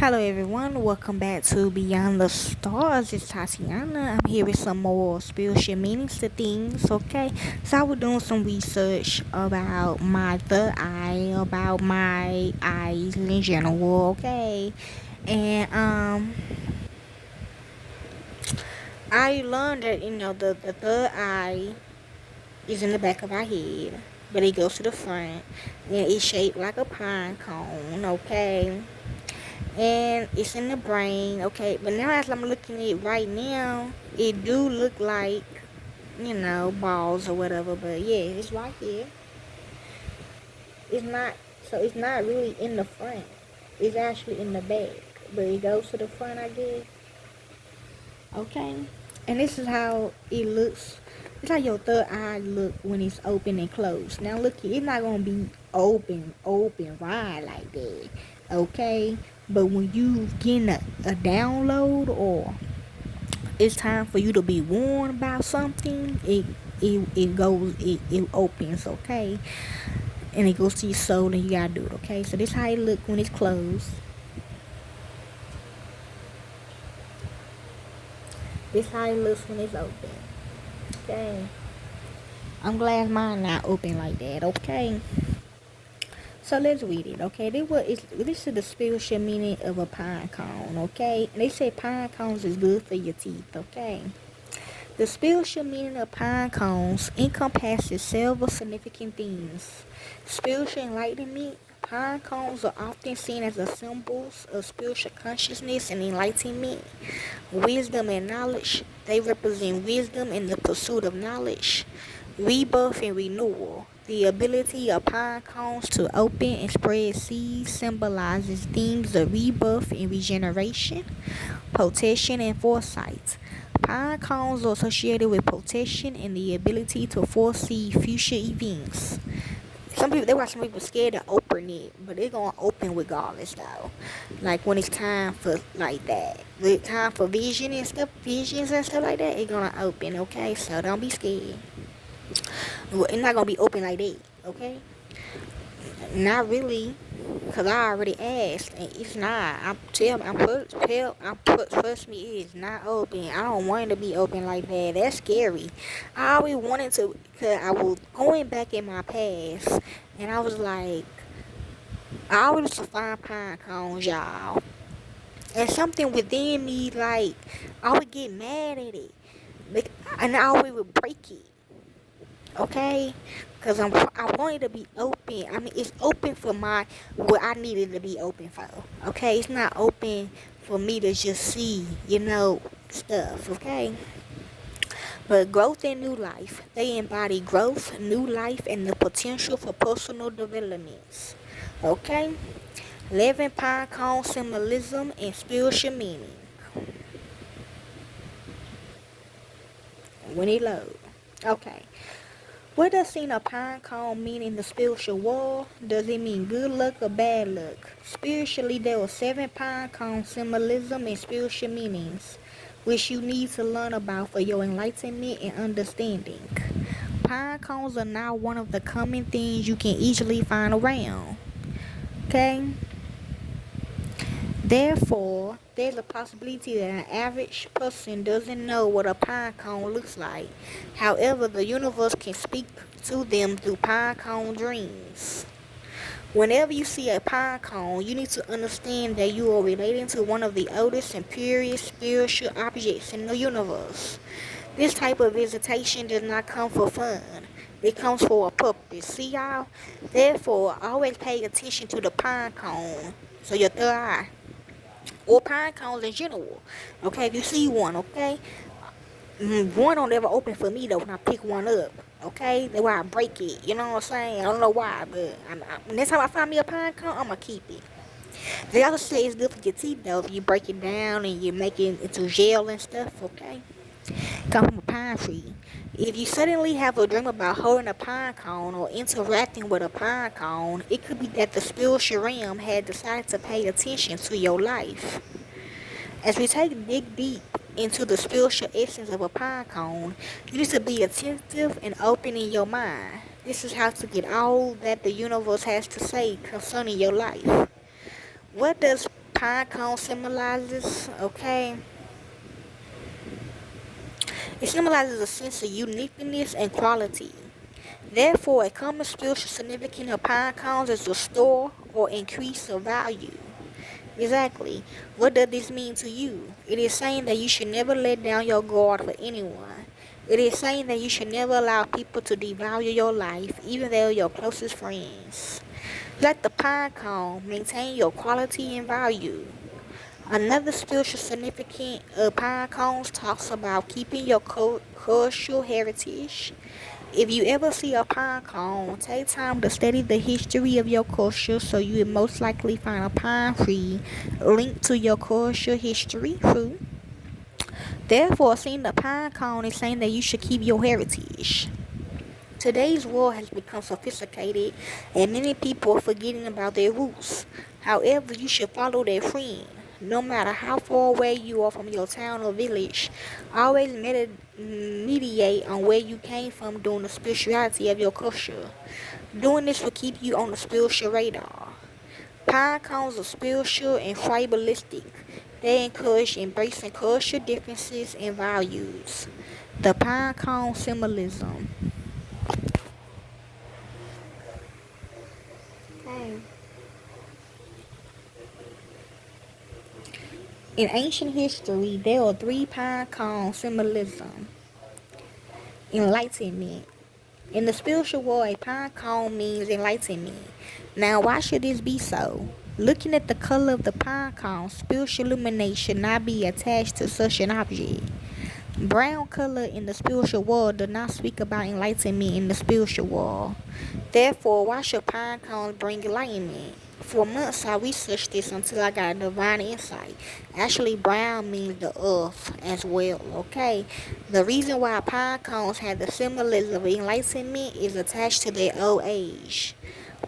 Hello everyone, welcome back to Beyond the Stars. It's Tatiana. I'm here with some more spiritual meanings to things, okay? So I was doing some research about my third eye, about my eyes in general, okay? And I learned that the third eye is in the back of our head, but it goes to the front and it's shaped like a pine cone, okay? And it's in the brain, okay. But now as I'm looking at it right now, it do look like, balls or whatever. But yeah, it's right here. It's not, so it's not really in the front. It's actually in the back, but it goes to the front, I guess. Okay. And this is how it looks. It's like your third eye look when it's open and closed. Now look, it's not gonna be open wide like that. Okay. But when you getting a download or it's time for you to be warned about something, it opens, okay? And it goes to your soul and you gotta do it, okay? So this how it look when it's closed. This how it looks when it's open. Okay. I'm glad mine not open like that, okay? So let's read it, okay? This is the spiritual meaning of a pine cone, okay? And they say pine cones is good for your teeth, okay? The spiritual meaning of pine cones encompasses several significant themes. Spiritual enlightenment. Pine cones are often seen as the symbols of spiritual consciousness and enlightenment, wisdom and knowledge. They represent wisdom in the pursuit of knowledge, rebirth and renewal. The ability of pine cones to open and spread seeds symbolizes themes of rebirth and regeneration, protection and foresight. Pine cones are associated with protection and the ability to foresee future events. Some people scared to open it, but they're gonna open regardless though. Like when it's time for like that, when it's time for visions and stuff like that, it's gonna open. Okay, so don't be scared. Well, it's not gonna be open like that. Okay, not really. Cause I already asked, and it's not. Trust me, it's not open. I don't want it to be open like that. That's scary. I always wanted to, cause I was going back in my past, and I was like, I always used to find pine cones, y'all, and something within me, like, I would get mad at it, and I always would break it. Okay, because I want it to be open. I mean, it's open for what I needed to be open for. Okay, it's not open for me to just see, stuff. Okay, but growth and new life, they embody growth, new life, and the potential for personal developments. Okay, living pine cone symbolism and spiritual meaning. When it load. Okay. What does seeing a pine cone mean in the spiritual world? Does it mean good luck or bad luck? Spiritually, there are 7 pine cone symbolism and spiritual meanings, which you need to learn about for your enlightenment and understanding. Pine cones are not one of the common things you can easily find around. Okay? Therefore, there's a possibility that an average person doesn't know what a pine cone looks like. However, the universe can speak to them through pine cone dreams. Whenever you see a pine cone, you need to understand that you are relating to one of the oldest and purest spiritual objects in the universe. This type of visitation does not come for fun. It comes for a purpose. See y'all? Therefore, always pay attention to the pine cone. So your third eye or pine cones in general. Okay, if you see one, okay, one don't ever open for me though when I pick one up. Okay, that's why I break it. You know what I'm saying? I don't know why, but next time I find me a pine cone, I'm gonna keep it. They also say it's good for your teeth though if you break it down and you make it into gel and stuff. Okay, come from a pine tree. If you suddenly have a dream about holding a pine cone or interacting with a pine cone, it could be that the spiritual realm had decided to pay attention to your life. As we dig deep into the spiritual essence of a pine cone, you need to be attentive and open in your mind. This is how to get all that the universe has to say concerning your life. What does pinecone symbolizes, okay? It symbolizes a sense of uniqueness and quality. Therefore, a common spiritual significance of pinecones is to restore or increase of value. Exactly. What does this mean to you? It is saying that you should never let down your guard for anyone. It is saying that you should never allow people to devalue your life, even though your closest friends. Let the pinecone maintain your quality and value. Another spiritual significance of pinecones talks about keeping your cultural heritage. If you ever see a pine cone, take time to study the history of your culture so you will most likely find a pine tree linked to your cultural history. True. Therefore, seeing the pine cone is saying that you should keep your heritage. Today's world has become sophisticated and many people are forgetting about their roots. However, you should follow their trend. No matter how far away you are from your town or village, always mediate on where you came from during the spirituality of your culture. Doing this will keep you on the spiritual radar. Pine cones are spiritual and tribalistic. They encourage embracing cultural differences and values. The pine cone symbolism. Okay. In ancient history, there are three pinecone symbolism. Enlightenment. In the spiritual world, a pinecone means enlightenment. Now, why should this be so? Looking at the color of the pinecone, spiritual illumination should not be attached to such an object. Brown color in the spiritual world does not speak about enlightenment in the spiritual world. Therefore, why should pine cones bring enlightenment? For months, I researched this until I got a divine insight. Actually, brown means the earth as well, okay? The reason why pine cones have the symbolism of enlightenment is attached to their old age.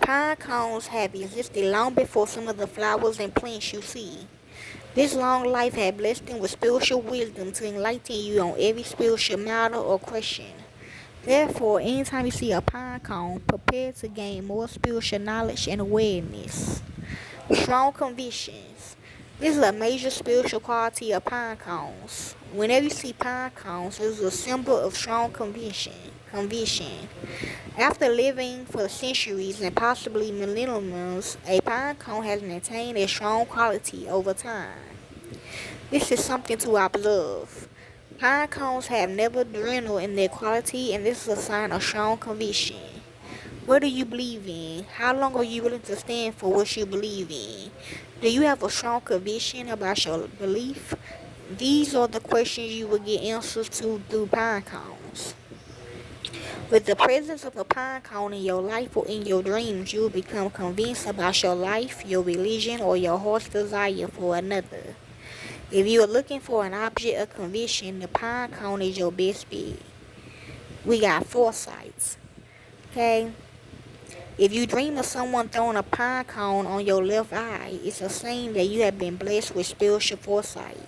Pine cones have existed long before some of the flowers and plants you see. This long life had blessed them with spiritual wisdom to enlighten you on every spiritual matter or question. Therefore, anytime you see a pine cone, prepare to gain more spiritual knowledge and awareness. Strong convictions. This is a major spiritual quality of pine cones. Whenever you see pine cones, it is a symbol of strong conviction. After living for centuries and possibly millenniums, a pine cone has maintained a strong quality over time. This is something to observe. Pine cones have never dwindled in their quality, and this is a sign of strong conviction. What do you believe in? How long are you willing to stand for what you believe in? Do you have a strong conviction about your belief? These are the questions you will get answers to through pine cones. With the presence of a pine cone in your life or in your dreams, you will become convinced about your life, your religion, or your heart's desire for another. If you are looking for an object of conviction, the pine cone is your best bet. We got foresight. Okay? If you dream of someone throwing a pine cone on your left eye, it's a sign that you have been blessed with spiritual foresight.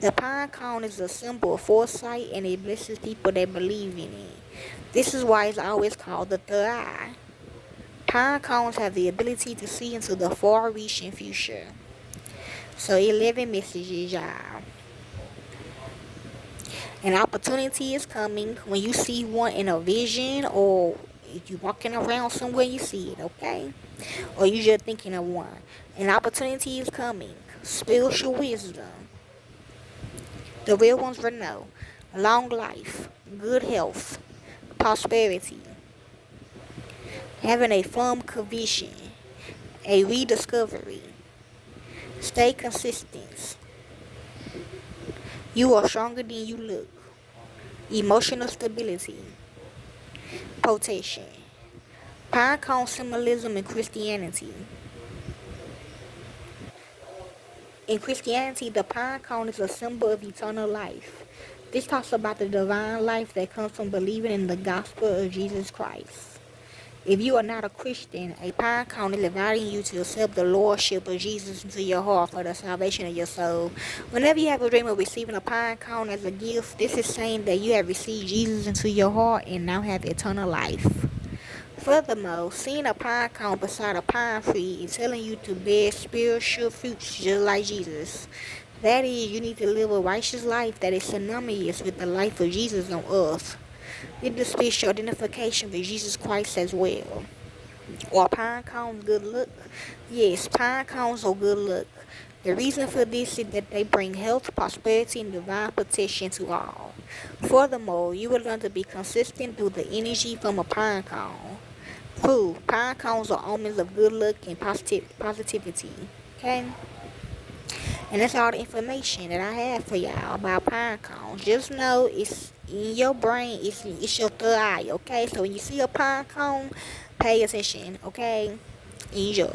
The pine cone is a symbol of foresight and it blesses people that believe in it. This is why it's always called the third eye. Pine cones have the ability to see into the far-reaching future. So 11 messages, y'all. An opportunity is coming when you see one in a vision, or if you're walking around somewhere you see it, okay? Or you're just thinking of one. An opportunity is coming. Spiritual wisdom. The real ones will know. Long life. Good health. Prosperity. Having a firm conviction. A rediscovery. Stay consistent. You are stronger than you look. Emotional stability. Protection. Pine cone symbolism in Christianity. In Christianity, the pine cone is a symbol of eternal life. This talks about the divine life that comes from believing in the gospel of Jesus Christ. If you are not a Christian, a pine cone is inviting you to accept the lordship of Jesus into your heart for the salvation of your soul. Whenever you have a dream of receiving a pine cone as a gift, this is saying that you have received Jesus into your heart and now have eternal life. Furthermore, seeing a pine cone beside a pine tree is telling you to bear spiritual fruits just like Jesus. That is, you need to live a righteous life that is synonymous with the life of Jesus on earth. It displays your identification with Jesus Christ as well. Or pine cones good luck? Yes, pine cones are good luck. The reason for this is that they bring health, prosperity, and divine protection to all. Furthermore, you will learn to be consistent through the energy from a pine cone. Pine cones are omens of good luck and positivity. Okay? And that's all the information that I have for y'all about pine cones. Just know it's in your brain, it's your third eye, okay? So when you see a pine cone, pay attention, okay? Enjoy.